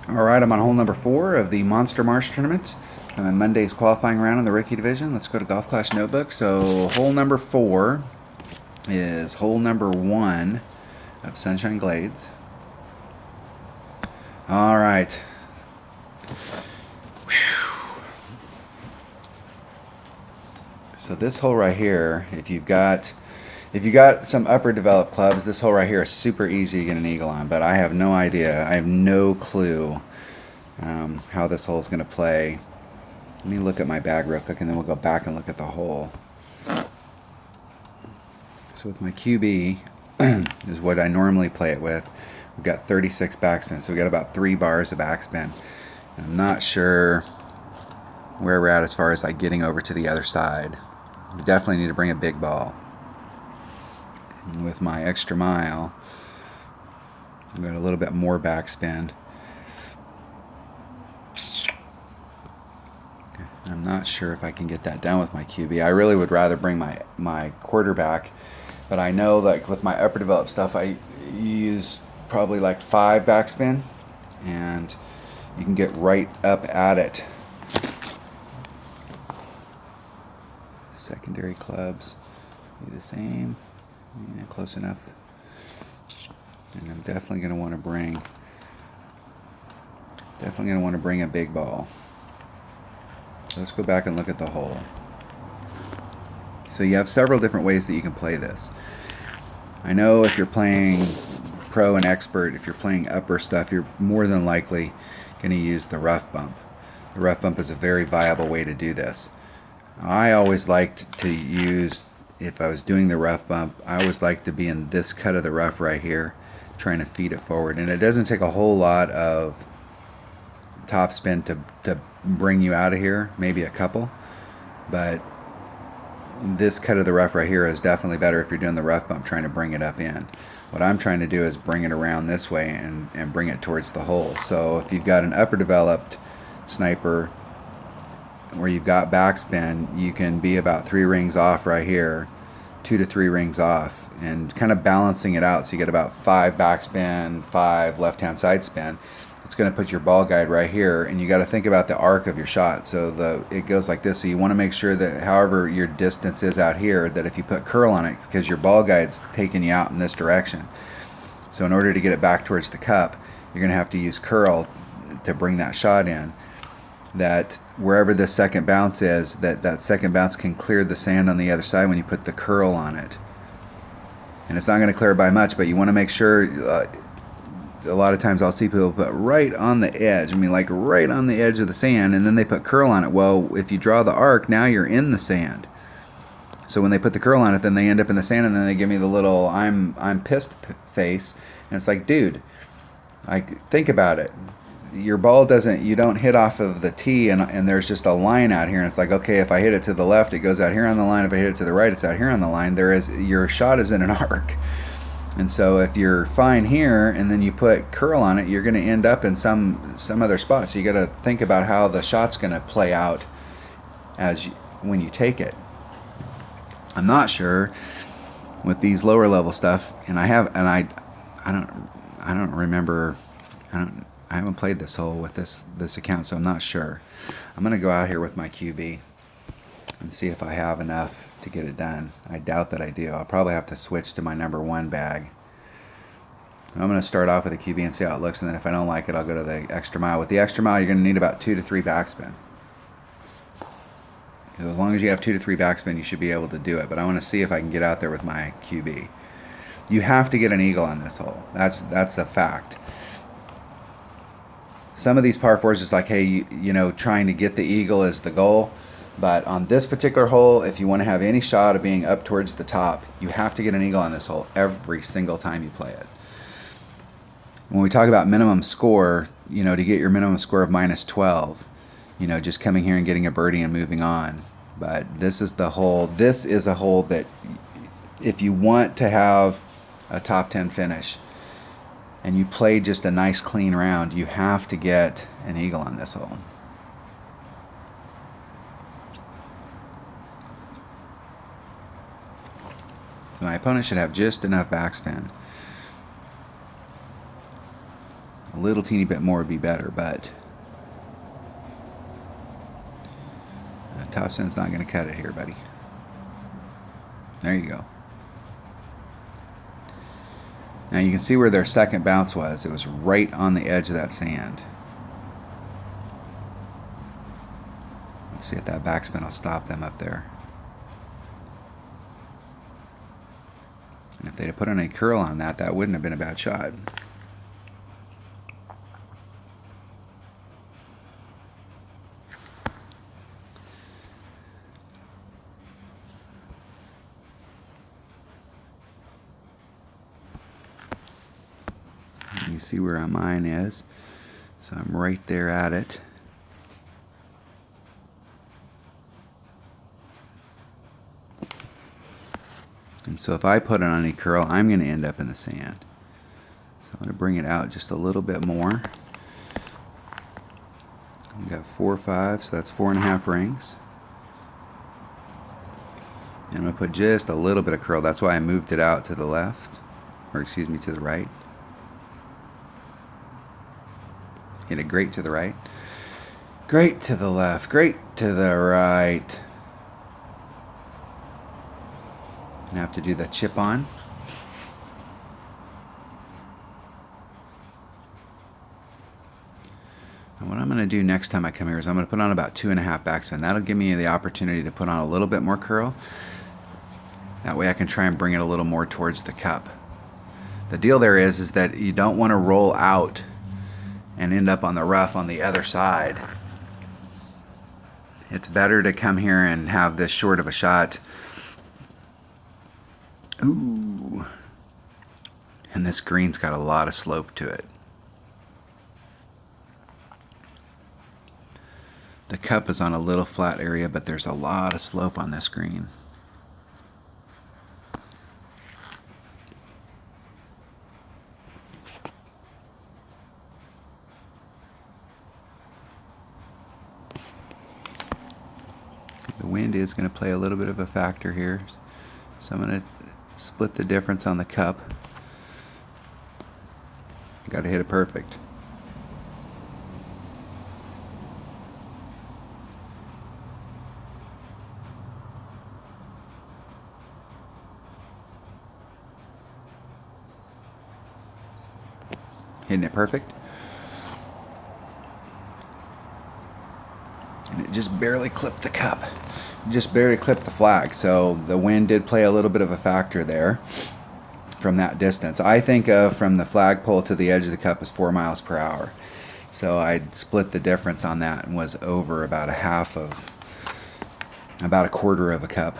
Alright, I'm on hole number 4 of the Monster Marsh tournament. I'm in Monday's qualifying round in the rookie division. Let's go to Golf Clash Notebook. So, hole number 4 is hole number 1 of Sunshine Glades. Alright. So this hole right here, if you've got some upper developed clubs, this hole right here is super easy to get an eagle on, but I have no idea. I have no clue how this hole is going to play. Let me look at my bag real quick and then we'll go back and look at the hole. So with my QB is what I normally play it with. We've got 36 backspin, so we got about 3 bars of backspin. I'm not sure where we're at as far as like getting over to the other side. We definitely need to bring a big ball. And with my extra mile, I've got a little bit more backspin. I'm not sure if I can get that down with my QB. I really would rather bring my quarterback, but I know like with my upper developed stuff, I use probably like 5 backspin, and you can get right up at it. Secondary clubs do the same. Yeah, close enough. And I'm definitely going to want to bring a big ball. So let's go back and look at the hole. So you have several different ways that you can play this. I know if you're playing pro and expert, if you're playing upper stuff, you're more than likely going to use the rough bump. The rough bump is a very viable way to do this. I always liked to use, if I was doing the rough bump, I always liked to be in this cut of the rough right here, trying to feed it forward. And it doesn't take a whole lot of top spin to bring you out of here, maybe a couple, but this cut of the rough right here is definitely better if you're doing the rough bump trying to bring it up in. What I'm trying to do is bring it around this way and bring it towards the hole. So if you've got an upper developed sniper where you've got backspin, you can be about 3 rings off right here, 2 to 3 rings off, and kind of balancing it out so you get about 5 backspin, 5 left-hand side spin. It's going to put your ball guide right here, and you got to think about the arc of your shot. So it goes like this. So you want to make sure that however your distance is out here, that if you put curl on it, because your ball guide's taking you out in this direction. So in order to get it back towards the cup, you're going to have to use curl to bring that shot in. That wherever the second bounce is, that second bounce can clear the sand on the other side when you put the curl on it. And it's not going to clear by much, but you want to make sure, a lot of times I'll see people put right on the edge, like right on the edge of the sand, and then they put curl on it. Well, if you draw the arc, now you're in the sand. So when they put the curl on it, then they end up in the sand, and then they give me the little I'm pissed face, and it's like, dude, think about it. Your ball you don't hit off of the tee, and there's just a line out here, and it's like, okay, if I hit it to the left, it goes out here on the line. If I hit it to the right, it's out here on the line. Your shot is in an arc. And so if you're fine here and then you put curl on it, you're going to end up in some other spot. So you got to think about how the shot's going to play out when you take it. I'm not sure with these lower level stuff, and I don't remember. I haven't played this hole with this account, so I'm not sure. I'm going to go out here with my QB and see if I have enough to get it done. I doubt that I do. I'll probably have to switch to my number 1 bag. I'm going to start off with a QB and see how it looks, and then if I don't like it, I'll go to the extra mile. With the extra mile, you're going to need about 2 to 3 backspin. As long as you have 2 to 3 backspin, you should be able to do it, but I want to see if I can get out there with my QB. You have to get an eagle on this hole. That's a fact. Some of these par 4s is like, hey, trying to get the eagle is the goal. But on this particular hole, if you want to have any shot of being up towards the top, you have to get an eagle on this hole every single time you play it. When we talk about minimum score, to get your minimum score of -12, just coming here and getting a birdie and moving on. But this is the hole. This is a hole that if you want to have a top 10 finish and you play just a nice clean round, you have to get an eagle on this hole. So my opponent should have just enough backspin. A little teeny bit more would be better, but topspin's not going to cut it here, buddy. There you go. Now you can see where their second bounce was. It was right on the edge of that sand. Let's see if that backspin will stop them up there. And if they'd have put any curl on that, that wouldn't have been a bad shot. You see where mine is, so I'm right there at it. And so if I put it on any curl, I'm going to end up in the sand. So I'm going to bring it out just a little bit more. We've got 4 or 5, so that's 4.5 rings. And I'm going to put just a little bit of curl. That's why I moved it out to the left, or excuse me, to the right. Hit it great to the right, great to the left, great to the right. I have to do the chip on. And what I'm going to do next time I come here is I'm going to put on about 2.5 backspin. That'll give me the opportunity to put on a little bit more curl. That way I can try and bring it a little more towards the cup. The deal there is that you don't want to roll out and end up on the rough on the other side. It's better to come here and have this short of a shot. Ooh. And this green's got a lot of slope to it. The cup is on a little flat area, but there's a lot of slope on this green. The wind is going to play a little bit of a factor here, so I'm going to split the difference on the cup. Got to hit it perfect. Hitting it perfect. And it just barely clipped the cup. Just barely clipped the flag, so the wind did play a little bit of a factor there from that distance. I think from the flagpole to the edge of the cup is 4 miles per hour. So I split the difference on that and was over about about a quarter of a cup.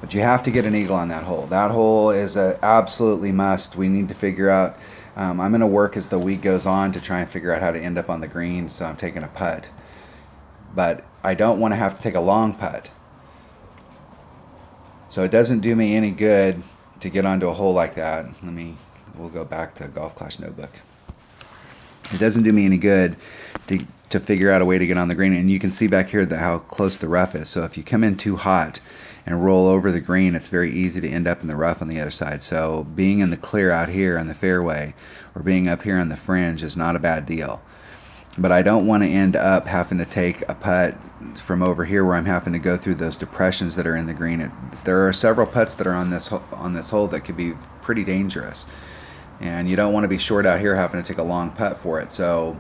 But you have to get an eagle on that hole. That hole is a absolutely must. We need to figure out, I'm going to work as the week goes on to try and figure out how to end up on the green, so I'm taking a putt. But I don't want to have to take a long putt. So it doesn't do me any good to get onto a hole like that. We'll go back to Golf Clash Notebook. It doesn't do me any good to figure out a way to get on the green. And you can see back here how close the rough is. So if you come in too hot and roll over the green, it's very easy to end up in the rough on the other side. So being in the clear out here on the fairway or being up here on the fringe is not a bad deal. But I don't want to end up having to take a putt from over here where I'm having to go through those depressions that are in the green. There are several putts that are on this hole that could be pretty dangerous. And you don't want to be short out here having to take a long putt for it. So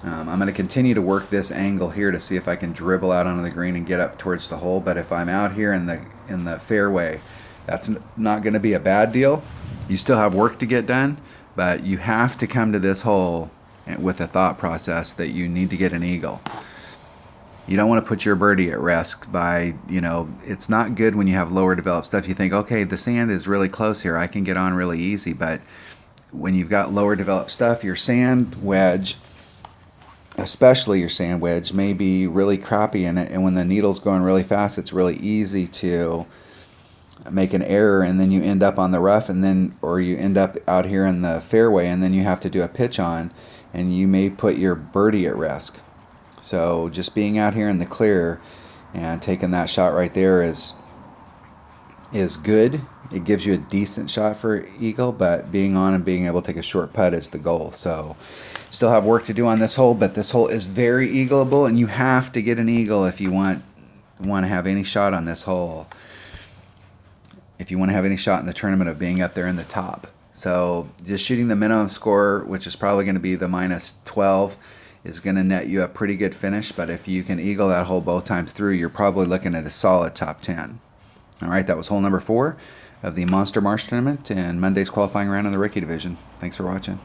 I'm going to continue to work this angle here to see if I can dribble out onto the green and get up towards the hole. But if I'm out here in the fairway, that's not going to be a bad deal. You still have work to get done, but you have to come to this hole with a thought process that you need to get an eagle. You don't want to put your birdie at risk by, it's not good when you have lower developed stuff. You think, okay, the sand is really close here, I can get on really easy. But when you've got lower developed stuff, your sand wedge, especially your sand wedge, may be really crappy in it. And when the needle's going really fast, it's really easy to make an error, and then you end up on the rough, or you end up out here in the fairway, and then you have to do a pitch on, and you may put your birdie at risk. So just being out here in the clear and taking that shot right there is good. it gives you a decent shot for eagle, but being on and being able to take a short putt is the goal. So still have work to do on this hole, but this hole is very eagleable, and you have to get an eagle if you want to have any shot on this hole. If you want to have any shot in the tournament of being up there in the top. So just shooting the minimum score, which is probably going to be the -12, is going to net you a pretty good finish. But if you can eagle that hole both times through, you're probably looking at a solid top 10. All right, that was hole number 4 of the Monster Marsh tournament and Monday's qualifying round in the rookie division. Thanks for watching.